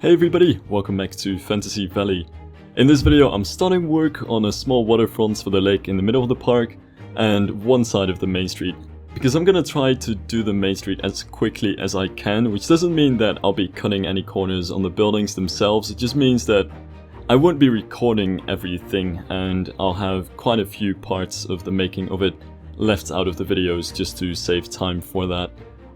Hey everybody, welcome back to Fantasy Valley. In this video I'm starting work on a small waterfront for the lake in the middle of the park and one side of the main street. Because I'm gonna try to do the main street as quickly as I can, which doesn't mean that I'll be cutting any corners on the buildings themselves, it just means that I won't be recording everything and I'll have quite a few parts of the making of it left out of the videos just to save time for that.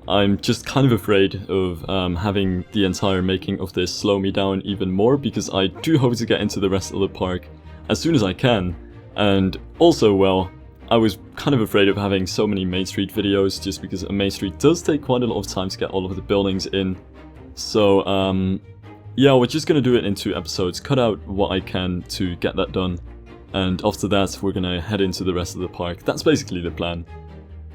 I'm just kind of afraid of having the entire making of this slow me down even more, because I do hope to get into the rest of the park as soon as I can. And also, well, I was kind of afraid of having so many Main Street videos, just because a Main Street does take quite a lot of time to get all of the buildings in. So, yeah, we're just gonna do it in 2 episodes, cut out what I can to get that done. And after that, we're gonna head into the rest of the park. That's basically the plan.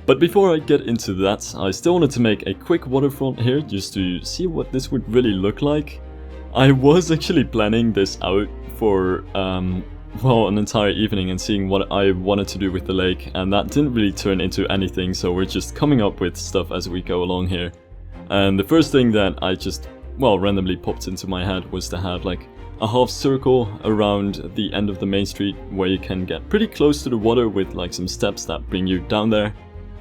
But before I get into that, I still wanted to make a quick waterfront here, just to see what this would really look like. I was actually planning this out for, well, an entire evening and seeing what I wanted to do with the lake, and that didn't really turn into anything, so we're just coming up with stuff as we go along here. And the first thing that I just, well, randomly popped into my head was to have like a half circle around the end of the main street where you can get pretty close to the water with like some steps that bring you down there.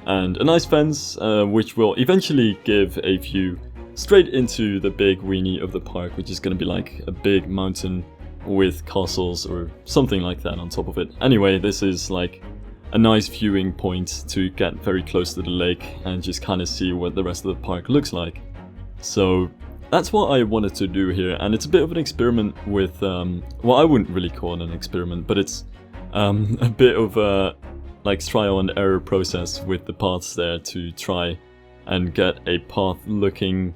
And a nice fence, which will eventually give a view straight into the big weenie of the park, which is going to be like a big mountain with castles or something like that on top of it. Anyway, this is like a nice viewing point to get very close to the lake and just kind of see what the rest of the park looks like. So that's what I wanted to do here, and it's a bit of an experiment with, well, I wouldn't really call it an experiment, but it's a bit of a like trial and error process with the paths there to try and get a path looking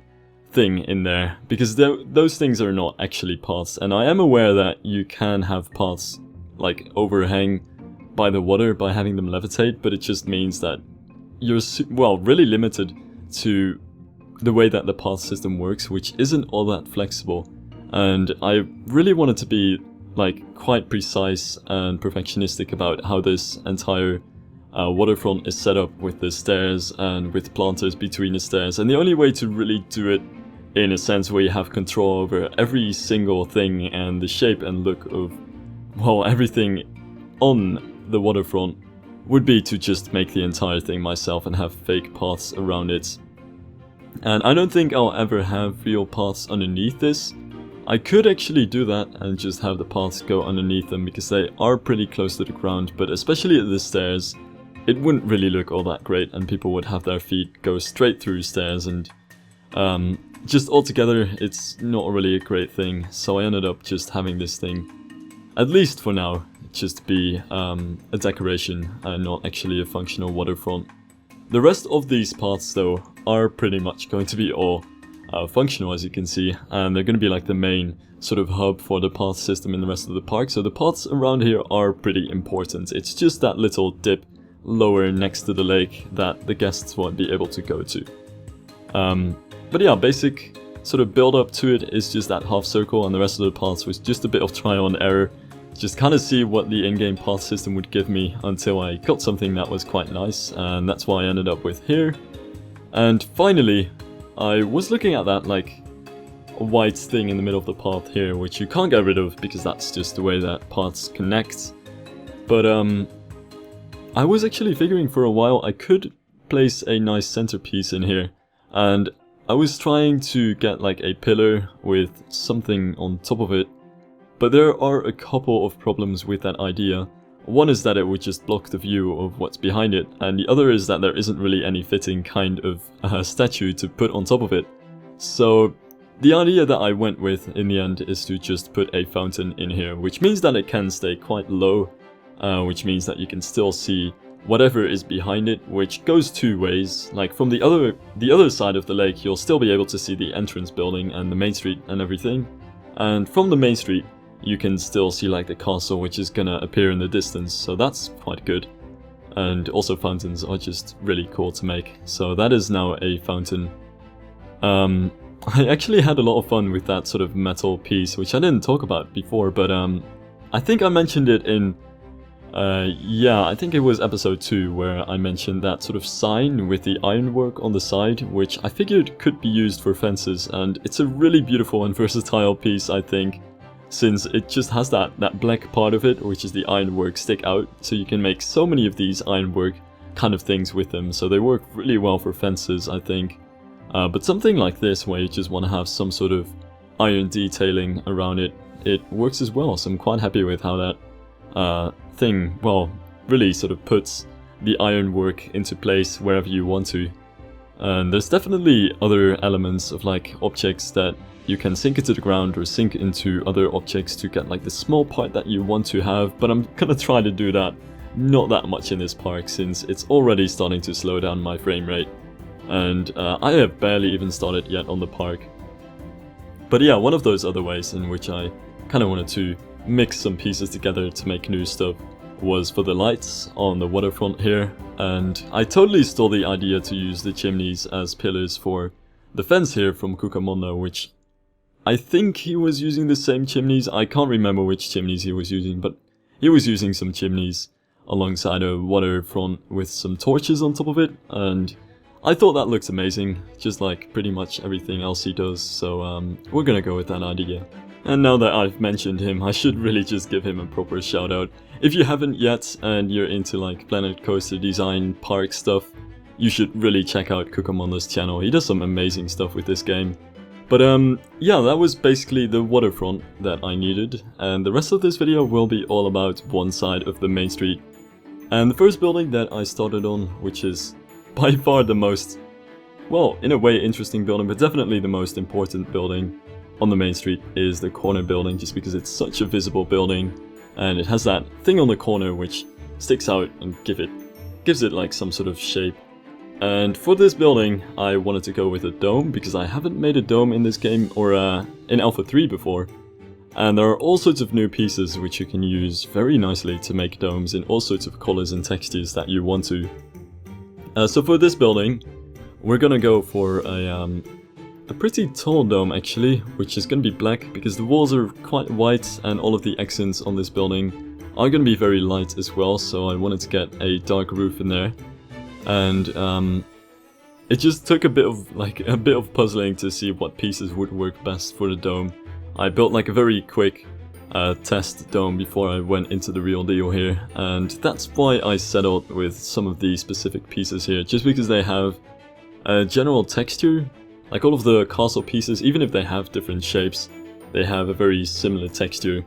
thing in there, because those things are not actually paths, and I am aware that you can have paths like overhang by the water by having them levitate, but it just means that you're well really limited to the way that the path system works, which isn't all that flexible. And I really wanted to be like quite precise and perfectionistic about how this entire waterfront is set up, with the stairs and with planters between the stairs. And the only way to really do it in a sense where you have control over every single thing and the shape and look of, well, everything on the waterfront would be to just make the entire thing myself and have fake paths around it. And I don't think I'll ever have real paths underneath this. I could actually do that and just have the paths go underneath them, because they are pretty close to the ground, but especially at the stairs, it wouldn't really look all that great and people would have their feet go straight through stairs, and just altogether it's not really a great thing. So I ended up just having this thing, at least for now, just be a decoration and not actually a functional waterfront. The rest of these paths though are pretty much going to be all functional, as you can see, and they're going to be like the main sort of hub for the path system in the rest of the park. So the paths around here are pretty important. It's just that little dip lower next to the lake that the guests won't be able to go to. But yeah, basic sort of build up to it is just that half circle, and the rest of the paths was just a bit of trial and error. Just kind of see what the in-game path system would give me until I got something that was quite nice, and that's what I ended up with here. And finally, I was looking at that like a white thing in the middle of the path here, which you can't get rid of because that's just the way that paths connect. But I was actually figuring for a while I could place a nice centerpiece in here, and I was trying to get like a pillar with something on top of it, but there are a couple of problems with that idea. One is that it would just block the view of what's behind it, and the other is that there isn't really any fitting kind of statue to put on top of it. So the idea that I went with in the end is to just put a fountain in here, which means that it can stay quite low, which means that you can still see whatever is behind it, which goes 2 ways. Like from the other side of the lake, you'll still be able to see the entrance building and the main street and everything, and from the main street you can still see like the castle, which is gonna appear in the distance, so that's quite good. And also fountains are just really cool to make, so that is now a fountain. I actually had a lot of fun with that sort of metal piece, which I didn't talk about before, but I think I mentioned it in Yeah, I think it was episode 2 where I mentioned that sort of sign with the ironwork on the side, which I figured could be used for fences, and it's a really beautiful and versatile piece, I think, since it just has that black part of it, which is the ironwork, stick out, so you can make so many of these ironwork kind of things with them, so they work really well for fences, I think. But something like this, where you just want to have some sort of iron detailing around it, it works as well, so I'm quite happy with how that thing, well, really sort of puts the ironwork into place wherever you want to. And there's definitely other elements of like objects that you can sink into the ground or sink into other objects to get like the small part that you want to have, but I'm gonna try to do that not that much in this park since it's already starting to slow down my frame rate. And I have barely even started yet on the park. But yeah, one of those other ways in which I kind of wanted to mix some pieces together to make new stuff was for the lights on the waterfront here, and I totally stole the idea to use the chimneys as pillars for the fence here from Cucamonda, which I think he was using the same chimneys. I can't remember which chimneys he was using, but he was using some chimneys alongside a waterfront with some torches on top of it, and I thought that looked amazing, just like pretty much everything else he does, so we're gonna go with that idea. And now that I've mentioned him, I should really just give him a proper shout out. If you haven't yet and you're into like Planet Coaster design, park stuff, you should really check out Cucamonda's channel. He does some amazing stuff with this game. But yeah, that was basically the waterfront that I needed, and the rest of this video will be all about one side of the main street. And the first building that I started on, which is by far the most, well, in a way interesting building, but definitely the most important building on the main street, is the corner building, just because it's such a visible building and it has that thing on the corner which sticks out and gives it like some sort of shape. And for this building I wanted to go with a dome because I haven't made a dome in this game or in Alpha 3 before, and there are all sorts of new pieces which you can use very nicely to make domes in all sorts of colors and textures that you want to. So for this building we're gonna go for a pretty tall dome actually, which is going to be black because the walls are quite white and all of the accents on this building are going to be very light as well, so I wanted to get a dark roof in there. And it just took a bit of puzzling to see what pieces would work best for the dome. I built like a very quick test dome before I went into the real deal here, and that's why I settled with some of these specific pieces here, just because they have a general texture. Like all of the castle pieces, even if they have different shapes, they have a very similar texture,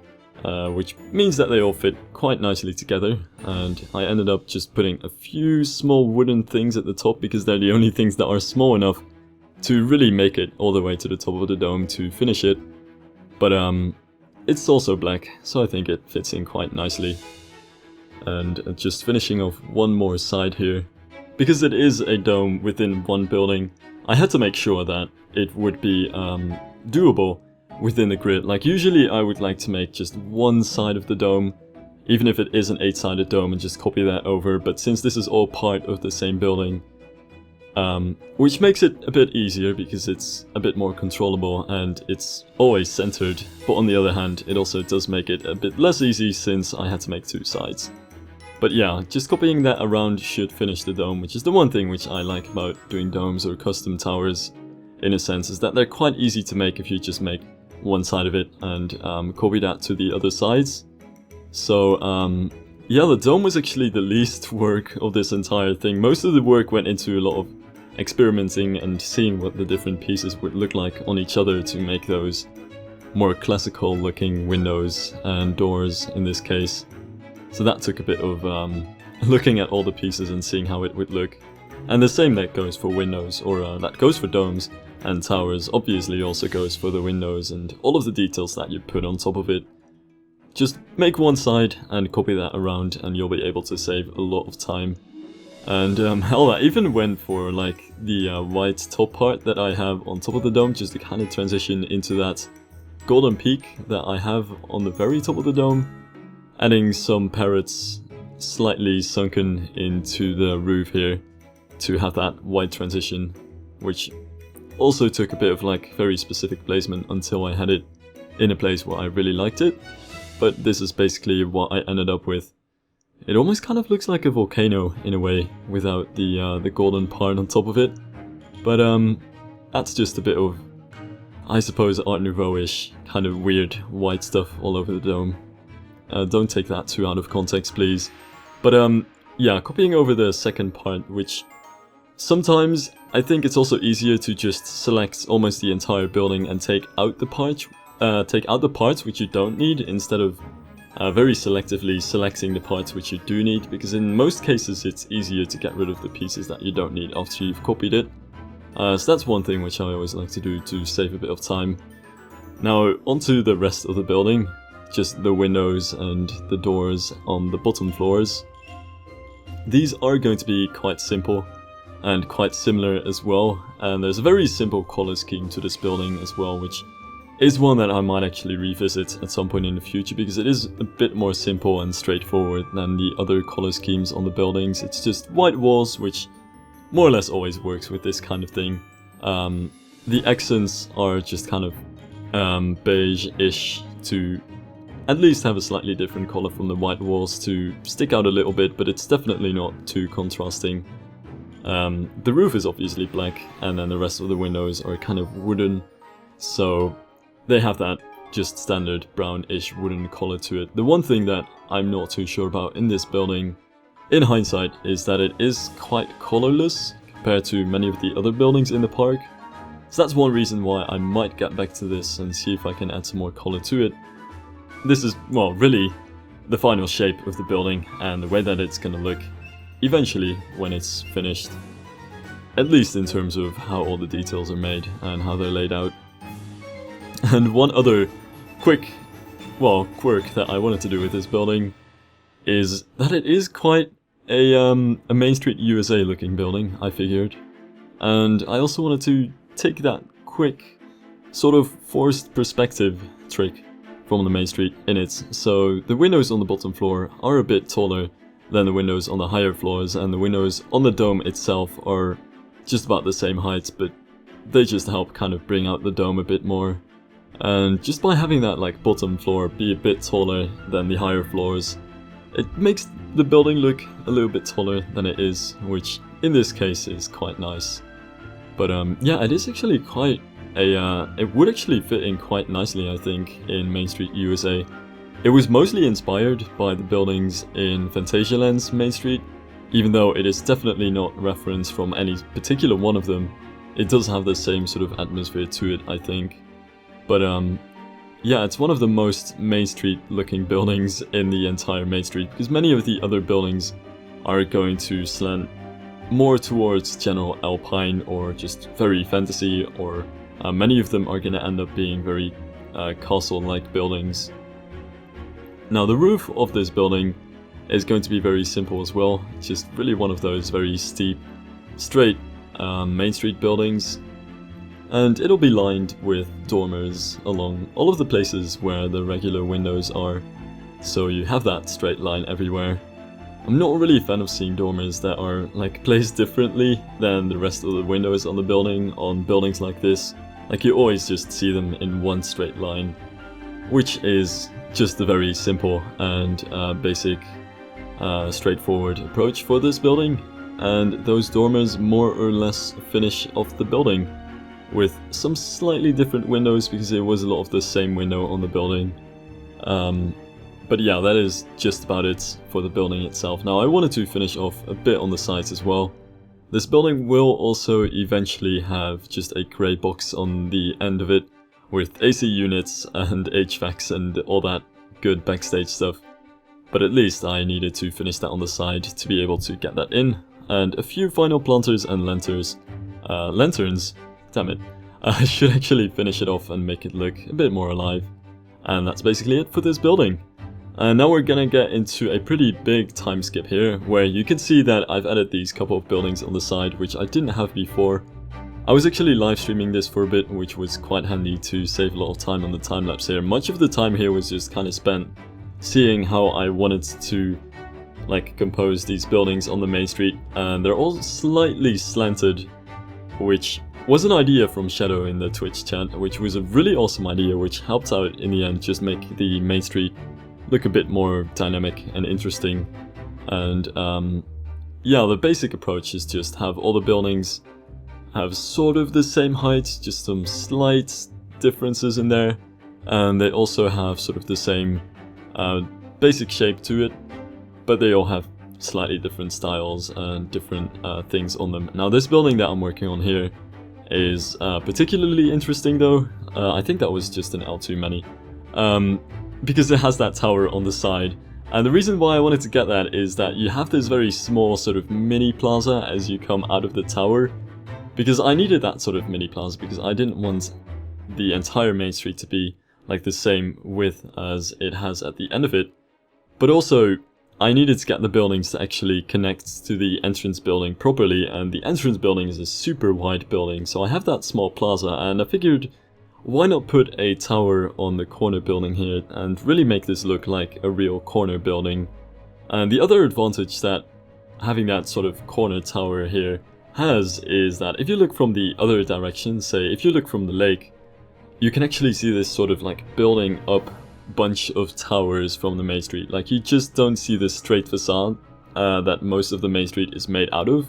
which means that they all fit quite nicely together. And I ended up just putting a few small wooden things at the top because they're the only things that are small enough to really make it all the way to the top of the dome to finish it. But it's also black, so I think it fits in quite nicely. And just finishing off one more side here, because it is a dome within one building, I had to make sure that it would be doable within the grid. Like usually I would like to make just one side of the dome, even if it is an 8-sided dome, and just copy that over, but since this is all part of the same building, which makes it a bit easier because it's a bit more controllable and it's always centered, but on the other hand it also does make it a bit less easy since I had to make 2 sides. But yeah, just copying that around should finish the dome, which is the one thing which I like about doing domes or custom towers, in a sense, is that they're quite easy to make if you just make one side of it and copy that to the other sides. So yeah, the dome was actually the least work of this entire thing. Most of the work went into a lot of experimenting and seeing what the different pieces would look like on each other to make those more classical looking windows and doors in this case. So that took a bit of looking at all the pieces and seeing how it would look. And the same that goes for windows, or that goes for domes and towers, obviously also goes for the windows and all of the details that you put on top of it. Just make one side and copy that around and you'll be able to save a lot of time. And hell, I even went for like the white top part that I have on top of the dome, just to kind of transition into that golden peak that I have on the very top of the dome. Adding some parrots slightly sunken into the roof here to have that white transition, which also took a bit of like very specific placement until I had it in a place where I really liked it. But this is basically what I ended up with. It almost kind of looks like a volcano in a way, without the golden part on top of it. But that's just a bit of, I suppose, Art Nouveau-ish, kind of weird white stuff all over the dome. Don't take that too out of context, please. But yeah, copying over the second part, which sometimes I think it's also easier to just select almost the entire building and take out the parts which you don't need, instead of very selectively selecting the parts which you do need, because in most cases it's easier to get rid of the pieces that you don't need after you've copied it. So that's one thing which I always like to do to save a bit of time. Now onto the rest of the building, just the windows and the doors on the bottom floors. These are going to be quite simple and quite similar as well, and there's a very simple color scheme to this building as well, which is one that I might actually revisit at some point in the future, because it is a bit more simple and straightforward than the other color schemes on the buildings. It's just white walls, which more or less always works with this kind of thing. The accents are just kind of beige-ish, to at least have a slightly different color from the white walls to stick out a little bit, but it's definitely not too contrasting. The roof is obviously black, and then the rest of the windows are kind of wooden, so they have that just standard brown-ish wooden color to it. The one thing that I'm not too sure about in this building, in hindsight, is that it is quite colorless compared to many of the other buildings in the park. So that's one reason why I might get back to this and see if I can add some more color to it. This is, well, really the final shape of the building and the way that it's gonna look eventually when it's finished. At least in terms of how all the details are made and how they're laid out. And one other quirk that I wanted to do with this building is that it is quite a Mainstreet USA looking building, I figured. And I also wanted to take that quick, sort of forced perspective trick from the Mainstreet in it. So the windows on the bottom floor are a bit taller than the windows on the higher floors, and the windows on the dome itself are just about the same height, but they just help kind of bring out the dome a bit more. And just by having that like bottom floor be a bit taller than the higher floors, it makes the building look a little bit taller than it is, which in this case is quite nice. But yeah, it is actually quite a, it would actually fit in quite nicely, I think, in Mainstreet USA. It was mostly inspired by the buildings in Phantasialand's Main Street, even though it is definitely not referenced from any particular one of them. It does have the same sort of atmosphere to it, I think. But yeah, it's one of the most Main Street looking buildings in the entire Main Street, because many of the other buildings are going to slant more towards general alpine or just very fantasy, or many of them are going to end up being very castle-like buildings. Now the roof of this building is going to be very simple as well. It's just really one of those very steep, straight Main Street buildings. And it'll be lined with dormers along all of the places where the regular windows are, so you have that straight line everywhere. I'm not really a fan of seeing dormers that are like placed differently than the rest of the windows on the building on buildings like this. Like you always just see them in one straight line, which is just a very simple and basic, straightforward approach for this building. And those dormers more or less finish off the building, with some slightly different windows because it was a lot of the same window on the building. But yeah, that is just about it for the building itself. Now I wanted to finish off a bit on the sides as well. This building will also eventually have just a grey box on the end of it with AC units and HVACs and all that good backstage stuff. But at least I needed to finish that on the side to be able to get that in. And a few final planters and lanterns, damn it, I should actually finish it off and make it look a bit more alive. And that's basically it for this building. And now we're gonna get into a pretty big time skip here, where you can see that I've added these couple of buildings on the side, which I didn't have before. I was actually live streaming this for a bit, which was quite handy to save a lot of time on the time lapse here. Much of the time here was just kind of spent seeing how I wanted to like compose these buildings on the Main Street, and they're all slightly slanted, which was an idea from Shadow in the Twitch chat, which was a really awesome idea, which helped out in the end just make the Main Street look a bit more dynamic and interesting. And yeah, the basic approach is just have all the buildings have sort of the same height, just some slight differences in there, and they also have sort of the same basic shape to it, but they all have slightly different styles and different things on them. Now this building that I'm working on here is particularly interesting though. I think that was just an L2 many, because it has that tower on the side. And the reason why I wanted to get that is that you have this very small sort of mini plaza as you come out of the tower, because I needed that sort of mini plaza because I didn't want the entire main street to be like the same width as it has at the end of it. But also, I needed to get the buildings to actually connect to the entrance building properly, and the entrance building is a super wide building, so I have that small plaza, and I figured why not put a tower on the corner building here and really make this look like a real corner building. And the other advantage that having that sort of corner tower here has is that if you look from the other direction, say if you look from the lake, you can actually see this sort of like building up bunch of towers from the main street. Like you just don't see this straight facade that most of the main street is made out of,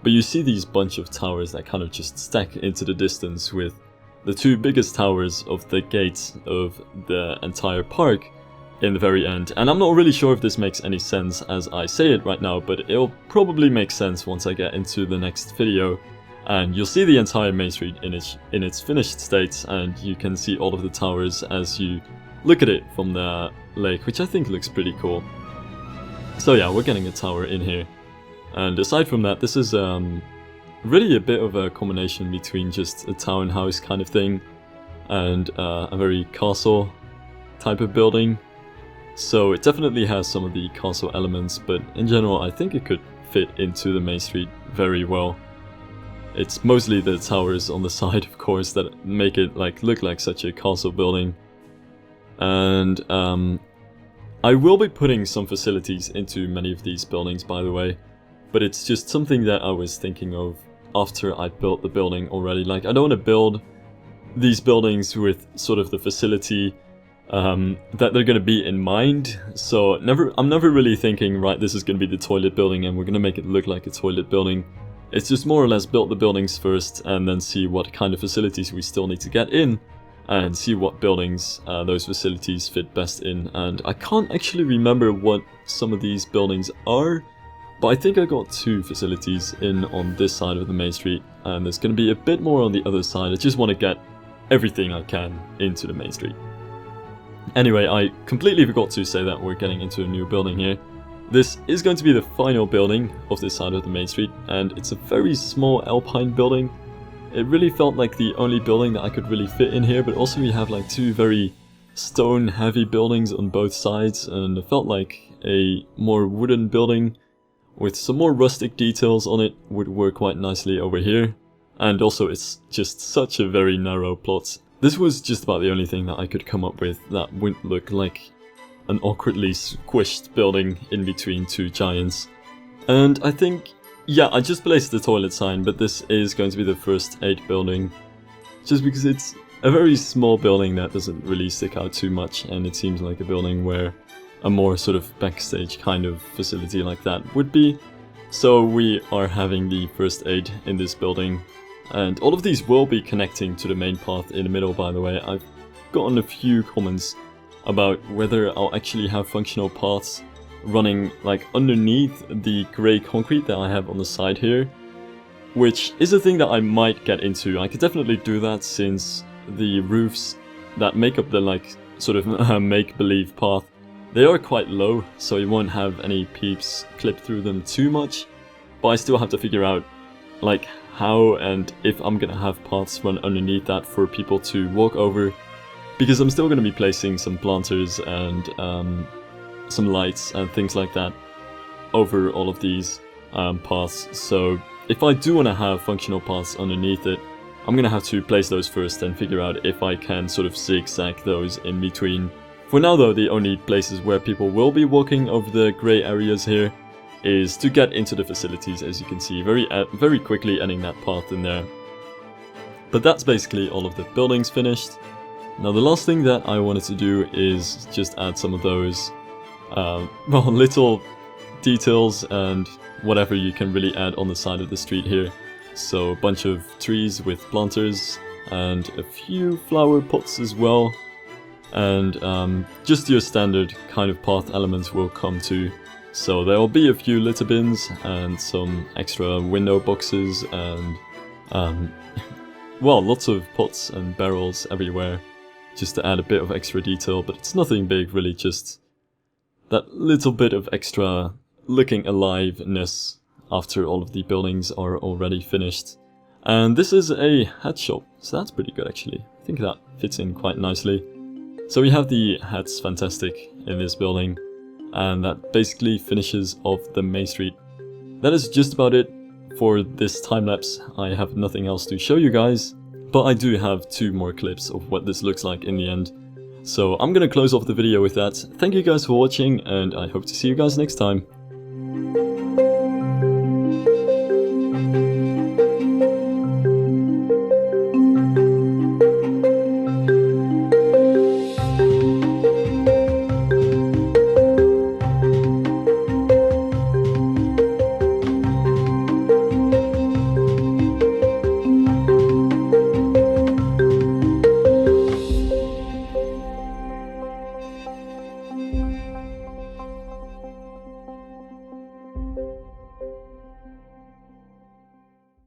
but you see these bunch of towers that kind of just stack into the distance, with the two biggest towers of the gates of the entire park in the very end. And I'm not really sure if this makes any sense as I say it right now, but it'll probably make sense once I get into the next video, and you'll see the entire main street in its finished state, and you can see all of the towers as you look at it from the lake, which I think looks pretty cool. So yeah, we're getting a tower in here. And aside from that, this is really a bit of a combination between just a townhouse kind of thing and a very castle type of building. So it definitely has some of the castle elements, but in general I think it could fit into the main street very well. It's mostly the towers on the side, of course, that make it like look like such a castle building. And I will be putting some facilities into many of these buildings, by the way, but it's just something that I was thinking of after I built the building already. Like, I don't want to build these buildings with sort of the facility that they're going to be in mind. So I'm never really thinking, right, this is going to be the toilet building and we're going to make it look like a toilet building. It's just more or less build the buildings first and then see what kind of facilities we still need to get in, and see what buildings those facilities fit best in. And I can't actually remember what some of these buildings are, but I think I got 2 facilities in on this side of the main street, and there's going to be a bit more on the other side. I just want to get everything I can into the main street. Anyway, I completely forgot to say that we're getting into a new building here. This is going to be the final building of this side of the main street, and it's a very small alpine building. It really felt like the only building that I could really fit in here, but also we have like 2 very stone heavy buildings on both sides, and it felt like a more wooden building with some more rustic details on it would work quite nicely over here. And also it's just such a very narrow plot. This was just about the only thing that I could come up with that wouldn't look like an awkwardly squished building in between 2 giants. And I think, yeah, I just placed the toilet sign, but this is going to be the first aid building, just because it's a very small building that doesn't really stick out too much, and it seems like a building where a more sort of backstage kind of facility like that would be. So we are having the first aid in this building, and all of these will be connecting to the main path in the middle, by the way. I've gotten a few comments about whether I'll actually have functional paths running like underneath the grey concrete that I have on the side here, which is a thing that I might get into. I could definitely do that, since the roofs that make up the like sort of make-believe path, they are quite low, so you won't have any peeps clip through them too much. But I still have to figure out like how and if I'm gonna have paths run underneath that for people to walk over, because I'm still gonna be placing some planters and some lights and things like that over all of these paths. So if I do want to have functional paths underneath it, I'm gonna have to place those first and figure out if I can sort of zigzag those in between. For now though, the only places where people will be walking over the grey areas here is to get into the facilities, as you can see, very quickly ending that path in there. But that's basically all of the buildings finished. Now the last thing that I wanted to do is just add some of those little details and whatever you can really add on the side of the street here. So a bunch of trees with planters and a few flower pots as well. And just your standard kind of path elements will come too. So there will be a few litter bins and some extra window boxes and well, lots of pots and barrels everywhere, just to add a bit of extra detail, but it's nothing big really, just that little bit of extra looking aliveness after all of the buildings are already finished. And this is a hat shop, so that's pretty good actually. I think that fits in quite nicely. So we have the hats fantastic in this building, and that basically finishes off the main street. That is just about it for this time-lapse. I have nothing else to show you guys, but I do have 2 more clips of what this looks like in the end. So I'm gonna close off the video with that. Thank you guys for watching, and I hope to see you guys next time.